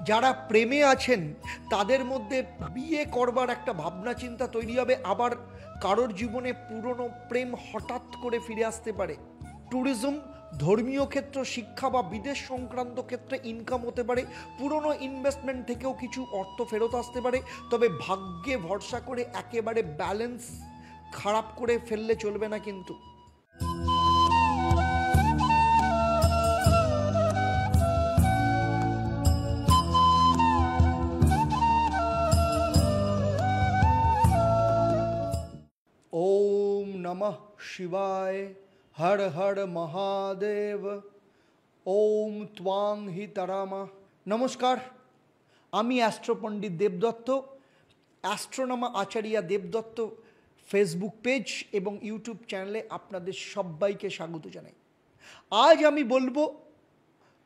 যারা প্রেমে আছেন তাদের মধ্যে বিয়ে করবার একটা ভাবনা চিন্তা তৈরি হবে, আবার কারোর জীবনে পুরনো প্রেম হঠাৎ করে ফিরে আসতে পারে। ট্যুরিজম, ধর্মীয় ক্ষেত্র, শিক্ষা বা বিদেশ সংক্রান্ত ক্ষেত্রে ইনকাম হতে পারে। পুরনো ইনভেস্টমেন্ট থেকেও কিছু অর্থ ফেরত আসতে পারে। তবে ভাগ্যে ভরসা করে একেবারে ব্যালেন্স খারাপ করে ফেললে চলবে না কিন্তু। ওম নমঃ শিবায়, হর হর মহাদেব, ওম ত্বাং হি তারামা। নমস্কার, আমি অ্যাস্ট্রো পণ্ডিত দেবদত্ত, অ্যাস্ট্রোনমা আচার্য দেবদত্ত ফেসবুক পেজ এবং ইউটিউব চ্যানেলে আপনাদের সবাইকে স্বাগত জানাই। আজ আমি বলবো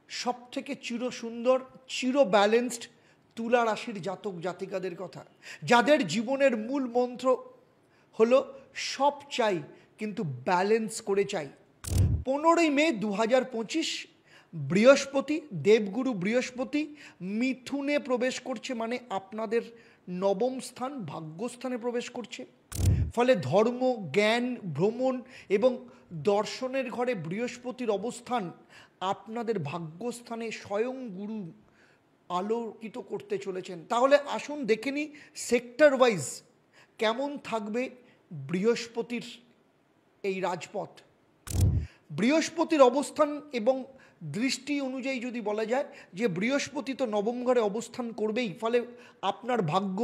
সবথেকে চির সুন্দর, চির ব্যালেন্সড তুলা রাশির জাতক জাতিকাদের কথা, যাদের জীবনের মূল মন্ত্র হলো সব চাই কিন্তু ব্যালেন্স করে চাই। 15ই মে 2025 বৃহস্পতি, দেবগুরু বৃহস্পতি মিথুনে প্রবেশ করছে, মানে আপনাদের নবম স্থান ভাগ্যস্থানে প্রবেশ করছে। ফলে ধর্ম, জ্ঞান, ভ্রমণ এবং দর্শনের ঘরে বৃহস্পতির অবস্থান আপনাদের ভাগ্যস্থানে স্বয়ং গুরু আলোকিত করতে চলেছেন। তাহলে আসুন দেখে নিই সেক্টর ওয়াইজ কেমন থাকবে বৃহস্পতির এই রাজপথ। বৃহস্পতির অবস্থান এবং দৃষ্টি অনুযায়ী যদি বলা যায় যে বৃহস্পতি তো নবম ঘরে অবস্থান করবেই, ফলে আপনার ভাগ্য,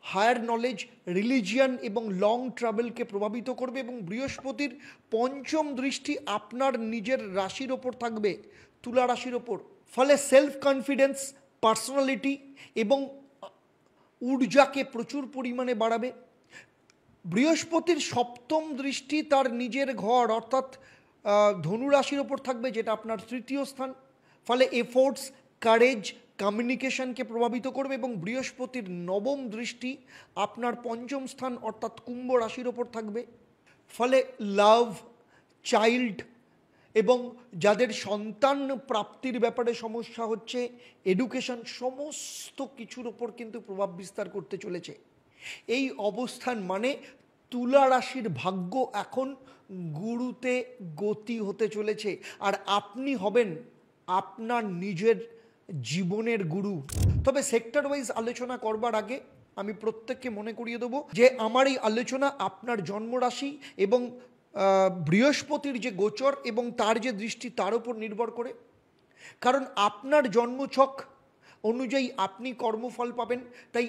হায়ার নলেজ, রিলিজিয়ান এবং লং ট্রাভেলকে প্রভাবিত করবে। এবং বৃহস্পতির পঞ্চম দৃষ্টি আপনার নিজের রাশির ওপর থাকবে, তুলা রাশির ওপর। ফলে সেলফ কনফিডেন্স, পার্সোনালিটি এবং ঊর্জাকে প্রচুর পরিমাণে বাড়াবে। বৃহস্পতির সপ্তম দৃষ্টি তার নিজের ঘর অর্থাৎ ধনু রাশির ওপর থাকবে, যেটা আপনার তৃতীয় স্থান। ফলে এফোর্টস, কারেজ, কমিউনিকেশনকে প্রভাবিত করবে। এবং বৃহস্পতির নবম দৃষ্টি আপনার পঞ্চম স্থান অর্থাৎ কুম্ভ রাশির ওপর থাকবে। ফলে লাভ, চাইল্ড এবং যাদের সন্তান প্রাপ্তির ব্যাপারে সমস্যা হচ্ছে, এডুকেশন, সমস্ত কিছুর ওপর কিন্তু প্রভাব বিস্তার করতে চলেছে এই অবস্থান। মানে তুলা রাশির ভাগ্য এখন গুরুতে গতি হতে চলেছে, আর আপনি হবেন আপনার নিজের জীবনের গুরু। তবে সেক্টর ওয়াইজ আলোচনা করবার আগে আমি প্রত্যেককে মনে করিয়ে দেবো যে আমার এই আলোচনা আপনার জন্মরাশি এবং বৃহস্পতির যে গোচর এবং তার যে দৃষ্টি তার উপর নির্ভর করে। কারণ আপনার জন্মছক অনুযায়ী আপনি কর্মফল পাবেন। তাই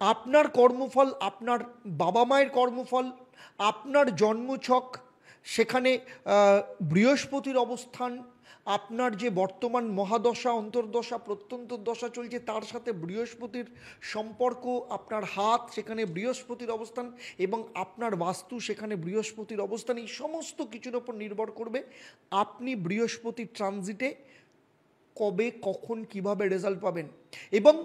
আপনার কর্মফল, আপনার বাবা মায়ের কর্মফল, আপনার জন্মছক, সেখানে বৃহস্পতির অবস্থান, আপনার যে বর্তমান মহাদশা, অন্তর্দশা, প্রত্যন্তর দশা চলছে তার সাথে বৃহস্পতির সম্পর্ক, আপনার হাত সেখানে বৃহস্পতির অবস্থান এবং আপনার বাস্তু সেখানে বৃহস্পতির অবস্থান, এই সমস্ত কিছুর ওপর নির্ভর করবে আপনি বৃহস্পতির ট্রানজিটে কবে, কখন, কিভাবে রেজাল্ট পাবেন। এবং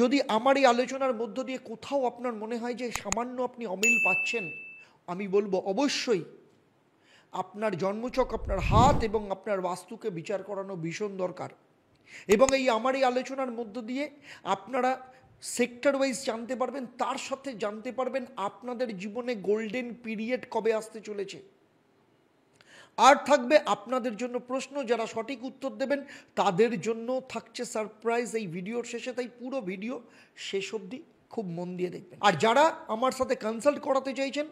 যদি আমার এই আলোচনার মধ্য দিয়ে কোথাও আপনার মনে হয় যে সামান্য আপনি অমিল পাচ্ছেন, আমি বলবো অবশ্যই আপনার জন্মছক, আপনার হাত এবং আপনার বাস্তুকে বিচার করানো ভীষণ দরকার। এবং আমার এই আলোচনার মধ্য দিয়ে আপনারা সেক্টর ওয়াইজ জানতে পারবেন, তার সাথে জানতে পারবেন আপনাদের জীবনে গোল্ডেন পিরিয়ড কবে আসতে চলেছে। আর থাকবে আপনাদের জন্য প্রশ্ন, যারা সঠিক উত্তর দেবেন তাদের জন্য থাকছে সারপ্রাইজ এই ভিডিওর শেষে। তাই পুরো ভিডিও শেষ অবধি খুব মন দিয়ে দেখবেন। আর যারা আমার সাথে কনসাল্ট করাতে চাইছেন,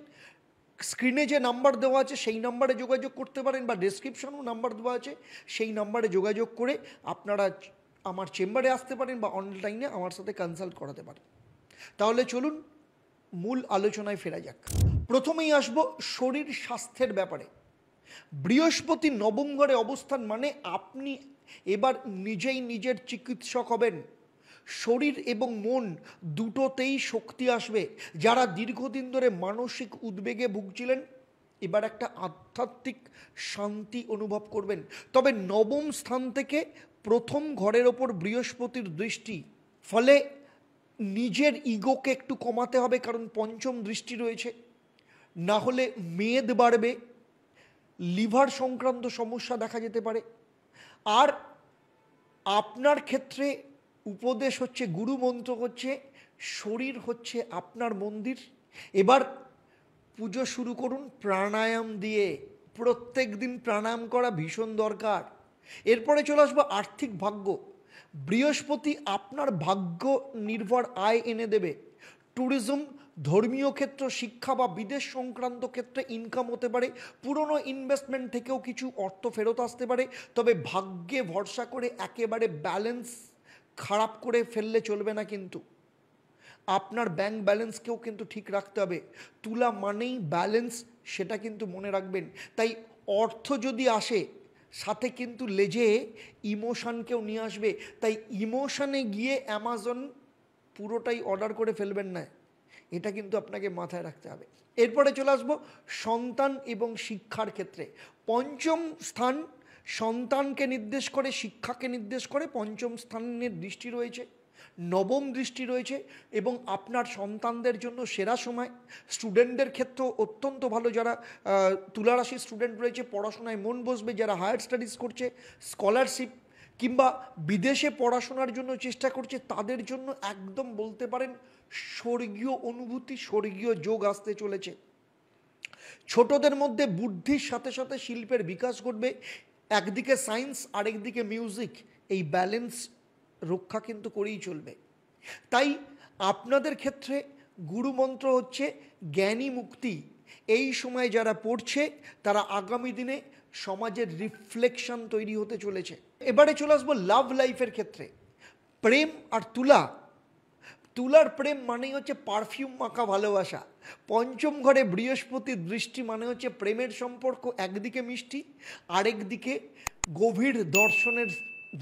স্ক্রিনে যে নাম্বার দেওয়া আছে সেই নাম্বারে যোগাযোগ করতে পারেন, বা ডেসক্রিপশনেও নাম্বার দেওয়া আছে সেই নাম্বারে যোগাযোগ করে আপনারা আমার চেম্বারে আসতে পারেন বা অনলাইনে আমার সাথে কনসাল্ট করাতে পারেন। তাহলে চলুন মূল আলোচনায় ফেরা যাক। প্রথমেই আসবো শরীর স্বাস্থ্যের ব্যাপারে। বৃহস্পতি নবম ঘরে অবস্থান মানে আপনি এবার নিজেই নিজের চিকিৎসক হবেন। শরীর এবং মন দুটোতেই শক্তি আসবে। যারা দীর্ঘদিন ধরে মানসিক উদ্বেগে ভুগছিলেন এবার একটা আধ্যাত্মিক শান্তি অনুভব করবেন। তবে নবম স্থান থেকে প্রথম ঘরের ওপর বৃহস্পতির দৃষ্টি, ফলে নিজের ইগোকে একটু কমাতে হবে, কারণ পঞ্চম দৃষ্টি রয়েছে। না হলে মেদ বাড়বে, লিভার সংক্রান্ত সমস্যা দেখা যেতে পারে। আর আপনার ক্ষেত্রে উপদেশ হচ্ছে, গুরু মন্ত্র হচ্ছে, শরীর হচ্ছে আপনার মন্দির। এবার পুজো শুরু করুন প্রাণায়াম দিয়ে। প্রত্যেক দিন প্রাণায়াম করা ভীষণ দরকার। এরপরে চলে আসবো আর্থিক ভাগ্য। বৃহস্পতি আপনার ভাগ্য নির্ভর আয় এনে দেবে। ট্যুরিজম, ধর্মীয় ক্ষেত্র, শিক্ষা বা বিদেশ সংক্রান্ত ক্ষেত্রে ইনকাম হতে পারে। পুরনো ইনভেস্টমেন্ট থেকেও কিছু অর্থ ফেরত আসতে পারে। তবে ভাগ্যে ভরসা করে একেবারে ব্যালেন্স খারাপ করে ফেললে চলবে না, কিন্তু আপনার ব্যাংক ব্যালেন্সকেও কিন্তু ঠিক রাখতে হবে। তুলা মানেই ব্যালেন্স, সেটা কিন্তু মনে রাখবেন। তাই অর্থ যদি আসে, সাথে কিন্তু লেজে ইমোশানকেও নিয়ে আসবে। তাই ইমোশানে গিয়ে অ্যামাজন পুরোটাই অর্ডার করে ফেলবেন না, এটা কিন্তু আপনাকে মাথায় রাখতে হবে। এরপরে চলে আসবো সন্তান এবং শিক্ষার ক্ষেত্রে। পঞ্চম স্থান সন্তানকে নির্দেশ করে, শিক্ষাকে নির্দেশ করে। পঞ্চম স্থানের দৃষ্টি রয়েছে, নবম দৃষ্টি রয়েছে, এবং আপনার সন্তানদের জন্য সেরা সময়। স্টুডেন্টদের ক্ষেত্রেও অত্যন্ত ভালো। যারা তুলা রাশির স্টুডেন্ট রয়েছে, পড়াশোনায় মন বসবে। যারা হায়ার স্টাডিজ করছে, স্কলারশিপ কিংবা বিদেশে পড়াশোনার জন্য চেষ্টা করছে, তাদের জন্য একদম বলতে পারেন স্বর্গীয় অনুভূতি, স্বর্গীয় যোগ আসতে চলেছে। ছোটদের মধ্যে বুদ্ধির সাথে সাথে শিল্পের বিকাশ ঘটবে। একদিকে সায়েন্স, আরেকদিকে মিউজিক, এই ব্যালেন্স রক্ষা কিন্তু করেই চলবে। তাই আপনাদের ক্ষেত্রে গুরুমন্ত্র হচ্ছে জ্ঞানী মুক্তি। এই সময় যারা পড়ছে, তারা আগামী দিনে সমাজের রিফ্লেকশন তৈরি হতে চলেছে। এবারে চলে আসবো লাভ লাইফের ক্ষেত্রে। প্রেম আর তুলার প্রেম মানেই হচ্ছে পারফিউম মাখা ভালোবাসা। পঞ্চম ঘরে বৃহস্পতির দৃষ্টি মানে হচ্ছে প্রেমের সম্পর্ক একদিকে মিষ্টি, আরেক দিকে গভীর দর্শনের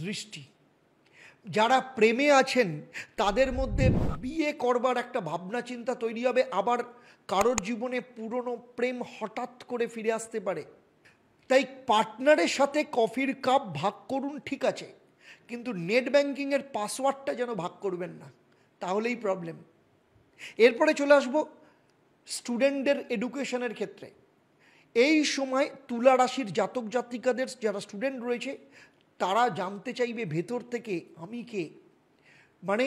দৃষ্টি। যারা প্রেমে আছেন তাদের মধ্যে বিয়ে করবার একটা ভাবনা চিন্তা তৈরি হবে। আবার কারোর জীবনে পুরনো প্রেম হঠাৎ করে ফিরে আসতে পারে। তাই পার্টনারের সাথে কফির কাপ ভাগ করুন, ঠিক আছে, কিন্তু নেট ব্যাংকিংয়ের পাসওয়ার্ডটা যেন ভাগ করবেন না, তাহলেই প্রবলেম। এরপরে চলে আসবো স্টুডেন্টদের এডুকেশনের ক্ষেত্রে। এই সময় তুলা রাশির জাতক জাতিকাদের, যারা স্টুডেন্ট রয়েছে, তারা জানতে চাইবে ভেতর থেকে আমি কে। মানে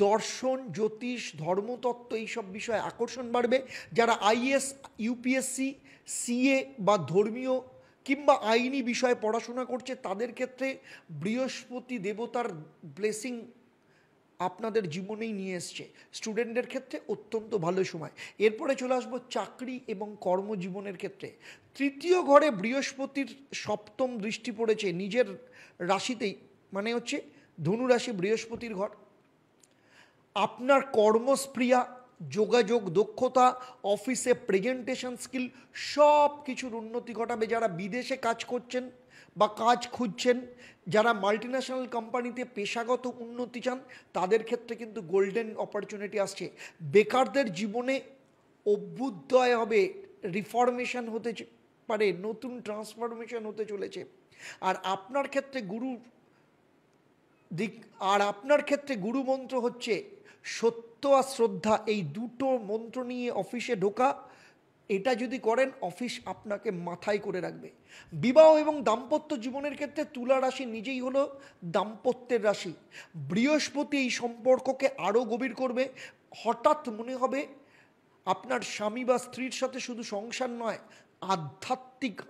দর্শন, জ্যোতিষ, ধর্মতত্ত্ব, এইসব বিষয়ে আকর্ষণ বাড়বে। যারা আইএস, ইউপিএসসি, সিএ বা ধর্মীয় কিংবা আইনি বিষয়ে পড়াশোনা করছে, তাদের ক্ষেত্রে বৃহস্পতি দেবতার ব্লেসিং আপনাদের জীবনেই নিয়ে এসছে। স্টুডেন্টদের ক্ষেত্রে অত্যন্ত ভালো সময়। এরপরে চলে আসবো চাকরি এবং কর্মজীবনের ক্ষেত্রে। তৃতীয় ঘরে বৃহস্পতির সপ্তম দৃষ্টি পড়েছে নিজের রাশিতেই, মানে হচ্ছে ধনু রাশি, বৃহস্পতির ঘর। আপনার কর্মস্প্রিয়া, যোগাযোগ দক্ষতা, অফিসে প্রেজেন্টেশন স্কিল, সব কিছুর উন্নতি ঘটাবে। যারা বিদেশে কাজ করছেন বা কাজ খুঁজছেন, যারা মাল্টিন্যাশনাল কোম্পানিতে পেশাগত উন্নতি চান, তাদের ক্ষেত্রে কিন্তু গোল্ডেন অপরচুনিটি আসছে। বেকারদের জীবনে অভ্যুদয় হবে, রিফরমেশন হতে পারে, নতুন ট্রান্সফরমেশন হতে চলেছে। আর আপনার ক্ষেত্রে গুরু মন্ত্র হচ্ছে সত্য আর শ্রদ্ধা। এই দুটো মন্ত্র নিয়ে অফিসে ঢোকা, এটা যদি করেন, অফিস আপনাকে মাথায় করে রাখবে। বিবাহ এবং দাম্পত্য জীবনের ক্ষেত্রে তুলা রাশি নিজেই হলো দাম্পত্যের রাশি। বৃহস্পতি এই সম্পর্ককে আরও গভীর করবে। হঠাৎ মনে হবে আপনার স্বামী বা স্ত্রীর সাথে শুধু সংসার নয়,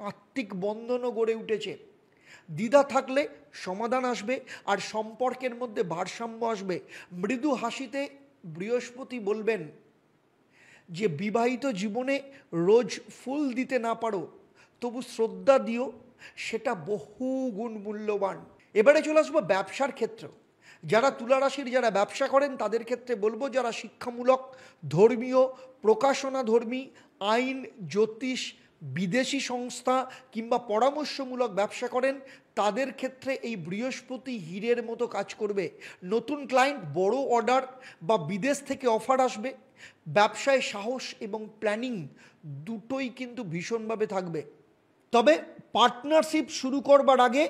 আত্মিক বন্ধনও গড়ে উঠেছে। দ্বিধা থাকলে সমাধান আসবে, আর সম্পর্কের মধ্যে ভারসাম্য আসবে। মৃদু হাসিতে বৃহস্পতি বলবেন যে বিবাহিত জীবনে রোজ ফুল দিতে না পারো, তবু শ্রদ্ধা দিও, সেটা বহু গুণ মূল্যবান। এবারে চলে আসবো ব্যবসার ক্ষেত্র। যারা তুলা রাশির যারা ব্যবসা করেন, তাদের ক্ষেত্রে বলবো, যারা শিক্ষামূলক, ধর্মীয়, প্রকাশনাধর্মী, আইন, জ্যোতিষ, বিদেশি সংস্থা কিংবা পরামর্শমূলক ব্যবসা করেন, তাদের ক্ষেত্রে এই বৃহস্পতি হীরের মতো কাজ করবে। নতুন ক্লায়েন্ট, বড় অর্ডার বা বিদেশ থেকে অফার আসবে। ব্যবসায় সাহস এবং প্ল্যানিং দুটোই কিন্তু ভীষণভাবে থাকবে। তবে পার্টনারশিপ শুরু করবার আগে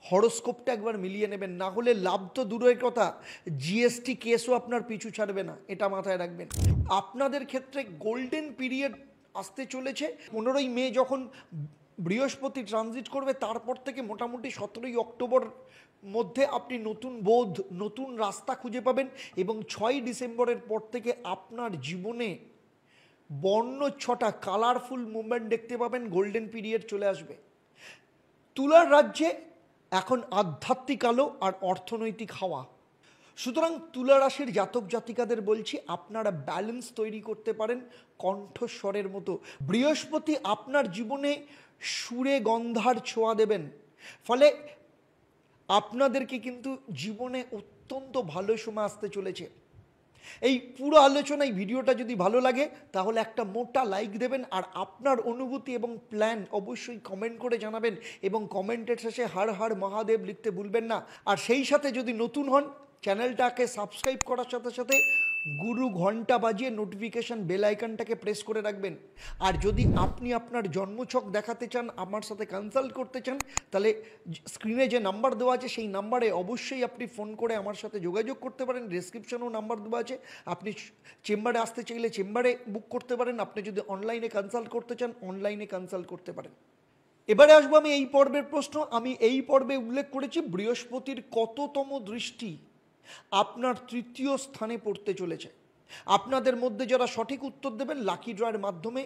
হরোস্কোপটা একবার মিলিয়ে নেবেন, না হলে লাভ তো দূরের কথা, জিএসটি কেসও আপনার পিছু ছাড়বে না, এটা মাথায় রাখবেন। আপনাদের ক্ষেত্রে গোল্ডেন পিরিয়ড আসতে চলেছে। 15ই মে যখন বৃহস্পতি ট্রানজিট করবে, তারপর থেকে মোটামুটি 17ই অক্টোবর মধ্যে আপনি নতুন বোধ, নতুন রাস্তা খুঁজে পাবেন এবং 6ই ডিসেম্বরের পর থেকে আপনার জীবনে বর্ণচ্ছটা কালারফুল মুভমেন্ট দেখতে পাবেন, গোল্ডেন পিরিয়ড চলে আসবে। তুলার রাজ্যে এখন আধ্যাত্মিক আলো আর অর্থনৈতিক হাওয়া। সুতরাং তুলা রাশির জাতক জাতিকাদের বলছি, আপনারা ব্যালেন্স তৈরি করতে পারেন কণ্ঠস্বরের মতো। বৃহস্পতি আপনার জীবনে সুরে গন্ধার ছোঁয়া দেবেন, ফলে আপনাদেরকে কিন্তু জীবনে অত্যন্ত ভালো সময় আসতে চলেছে। এই পুরো আলোচনা, এই ভিডিওটা যদি ভালো লাগে তাহলে একটা মোটা লাইক দেবেন, আর আপনার অনুভূতি এবং প্ল্যান অবশ্যই কমেন্ট করে জানাবেন এবং কমেন্টের শেষে হর হর মহাদেব লিখতে ভুলবেন না। আর সেই সাথে যদি নতুন হন, চ্যানেলটাকে সাবস্ক্রাইব করার সাথে সাথে গুরু ঘন্টা বাজিয়ে নোটিফিকেশান বেল আইকনটাকে প্রেস করে রাখবেন। আর যদি আপনি আপনার জন্মছক দেখাতে চান, আমার সাথে কনসাল্ট করতে চান, তাহলে স্ক্রিনে যে নাম্বার দেওয়া আছে সেই নাম্বারে অবশ্যই আপনি ফোন করে আমার সাথে যোগাযোগ করতে পারেন। ডেসক্রিপশনেও নাম্বার দেওয়া আছে, আপনি চেম্বারে আসতে চাইলে চেম্বারে বুক করতে পারেন। আপনি যদি অনলাইনে কনসাল্ট করতে চান, অনলাইনে কনসাল্ট করতে পারেন। এবারে আসবো আমি এই পর্বের প্রশ্ন। আমি এই পর্বে উল্লেখ করেছি বৃহস্পতির কততম দৃষ্টি আপনার তৃতীয় স্থানে পড়তে চলেছে। আপনাদের মধ্যে যারা সঠিক উত্তর দেবেন, লাকি ড্রয়ের মাধ্যমে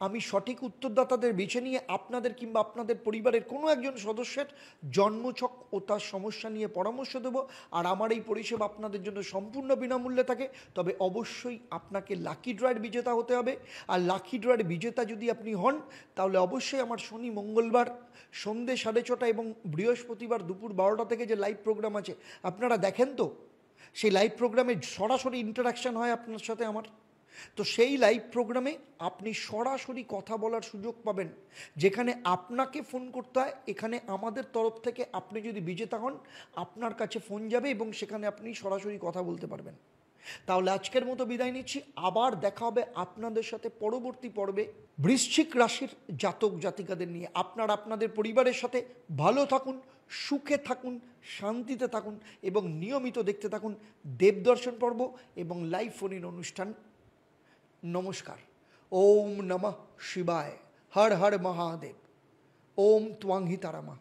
আমি সঠিক উত্তরদাতাদের বেছে নিয়ে আপনাদের কিংবা আপনাদের পরিবারের কোনো একজন সদস্যের জন্মছক ও তার সমস্যা নিয়ে পরামর্শ দেব। আর আমার এই পরিষেবা আপনাদের জন্য সম্পূর্ণ বিনামূল্যে থাকে। তবে অবশ্যই আপনাকে লাকি ড্রয়ের বিজেতা হতে হবে। আর লাকি ড্রয়ের বিজেতা যদি আপনি হন, তাহলে অবশ্যই আমার শনি মঙ্গলবার সন্ধ্যে 6:30 এবং বৃহস্পতিবার দুপুর 12টা থেকে যে লাইভ প্রোগ্রাম আছে, আপনারা দেখেন তো? সেই লাইভ প্রোগ্রামে সরাসরি ইন্টারাকশান হয় আপনার সাথে আমার। তো সেই লাইভ প্রোগ্রামে আপনি সরাসরি কথা বলার সুযোগ পাবেন, যেখানে আপনাকে ফোন করতে হয়। এখানে আমাদের তরফ থেকে আপনি যদি বিজেতা হন, আপনার কাছে ফোন যাবে এবং সেখানে আপনি সরাসরি কথা বলতে পারবেন। তাহলে আজকের মতো বিদায় নিচ্ছি, আবার দেখা হবে আপনাদের সাথে পরবর্তী পর্বে বৃশ্চিক রাশির জাতক জাতিকাদের নিয়ে। আপনারা আপনাদের পরিবারের সাথে ভালো থাকুন, সুখে থাকুন, শান্তিতে থাকুন এবং নিয়মিত দেখতে থাকুন দেবদর্শন পর্ব এবং লাইভ ফোন ইন অনুষ্ঠান। নমস্কার। ওম নমঃ শিবায়। হর হর মহাদেব। ওম ত্বাং হি তারামা।